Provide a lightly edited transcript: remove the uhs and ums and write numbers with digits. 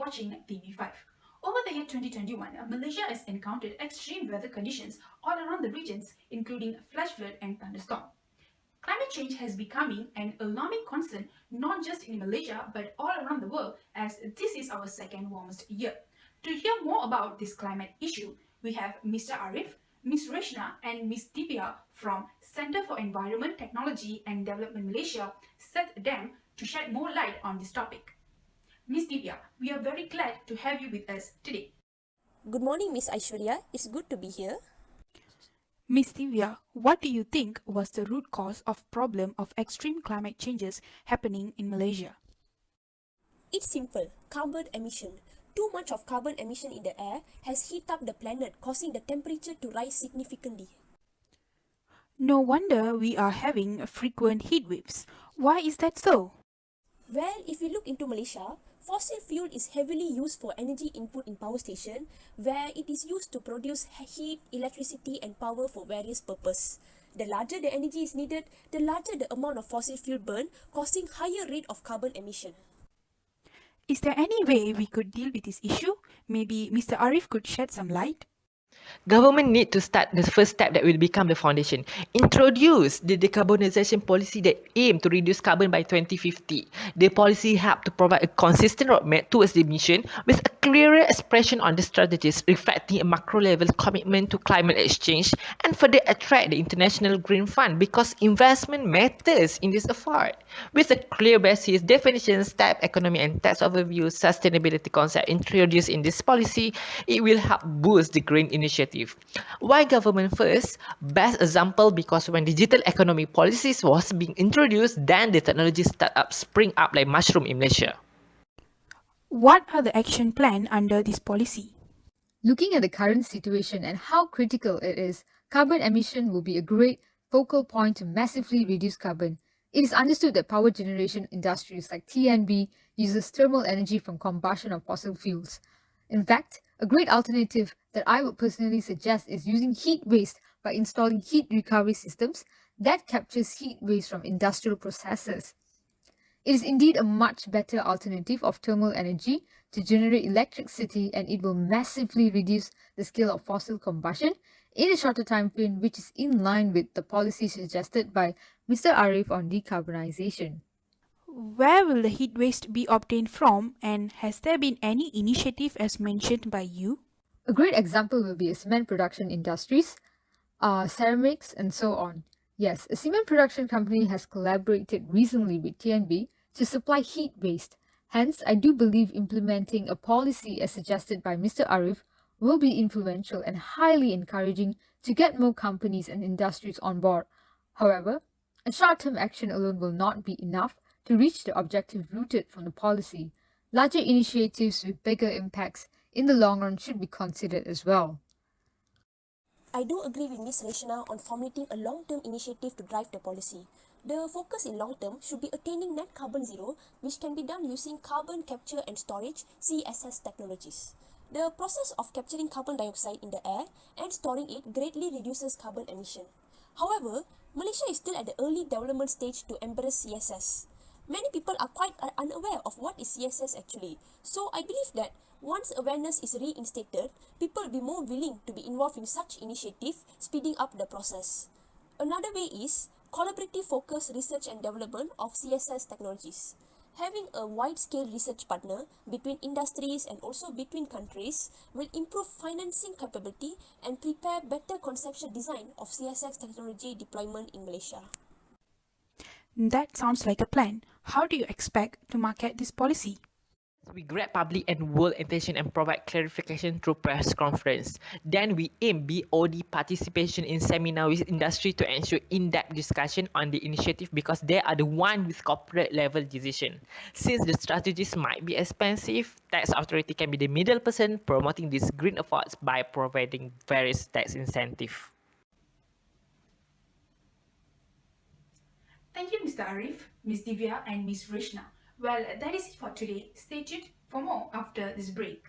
watching TV5. Over the year 2021, Malaysia has encountered extreme weather conditions all around the regions, including flash flood and thunderstorm. Climate change has becoming an alarming concern not just in Malaysia but all around the world, as this is our second warmest year. To hear more about this climate issue, we have Mr. Arif, Ms. Reshna and Ms. Divya from Centre for Environment, Technology and Development Malaysia set them to shed more light on this topic. Ms. Divya, we are very glad to have you with us today. Good morning, Miss Aishwarya. It's good to be here. Ms. Divya, what do you think was the root cause of problem of extreme climate changes happening in Malaysia? It's simple. Carbon emission. Too much of carbon emission in the air has heated up the planet, causing the temperature to rise significantly. No wonder we are having frequent heat waves. Why is that so? Well, if you look into Malaysia, fossil fuel is heavily used for energy input in power station, where it is used to produce heat, electricity and power for various purposes. The larger the energy is needed, the larger the amount of fossil fuel burn, causing higher rate of carbon emission. Is there any way we could deal with this issue? Maybe Mr. Arif could shed some light? Government need to start the first step that will become the foundation. Introduce the decarbonisation policy that aim to reduce carbon by 2050. The policy help to provide a consistent roadmap towards the mission with a clearer expression on the strategies reflecting a macro level commitment to climate exchange and further attract the international green fund because investment matters in this effort. With a clear basis, definition, step, economy and tax overview, sustainability concept introduced in this policy, it will help boost the green initiative. Why government first? Best example because when digital economy policies was being introduced, then the technology startups spring up like mushroom in Malaysia. What are the action plan under this policy? Looking at the current situation and how critical it is, carbon emission will be a great focal point to massively reduce carbon. It is understood that power generation industries like TNB uses thermal energy from combustion of fossil fuels. In fact, a great alternative that I would personally suggest is using heat waste by installing heat recovery systems that captures heat waste from industrial processes. It is indeed a much better alternative of thermal energy to generate electricity, and it will massively reduce the scale of fossil combustion in a shorter time frame, which is in line with the policy suggested by Mr. Arif on decarbonisation. Where will the heat waste be obtained from, and has there been any initiative as mentioned by you? A great example will be cement production industries, ceramics and so on. Yes, a cement production company has collaborated recently with TNB to supply heat waste. Hence, I do believe implementing a policy as suggested by Mr. Arif will be influential and highly encouraging to get more companies and industries on board. However, a short-term action alone will not be enough to reach the objective rooted from the policy. Larger initiatives with bigger impacts in the long run should be considered as well. I do agree with Ms. Reshna on formulating a long-term initiative to drive the policy. The focus in long-term should be attaining net carbon zero, which can be done using carbon capture and storage (CSS) technologies. The process of capturing carbon dioxide in the air and storing it greatly reduces carbon emission. However, Malaysia is still at the early development stage to embrace CSS. Many people are quite unaware of what is CSS actually. So I believe that once awareness is reinstated, people will be more willing to be involved in such initiative, speeding up the process. Another way is collaborative focused research and development of CSS technologies. Having a wide-scale research partner between industries and also between countries will improve financing capability and prepare better conceptual design of CSS technology deployment in Malaysia. That sounds like a plan. How do you expect to market this policy? We grab public and world attention and provide clarification through press conference. Then we aim BOD participation in seminar with industry to ensure in-depth discussion on the initiative because they are the one with corporate level decision. Since the strategies might be expensive, tax authority can be the middle person promoting these green efforts by providing various tax incentives. Thank you, Mr. Arif, Ms. Divya and Ms. Reshna. Well, that is it for today. Stay tuned for more after this break.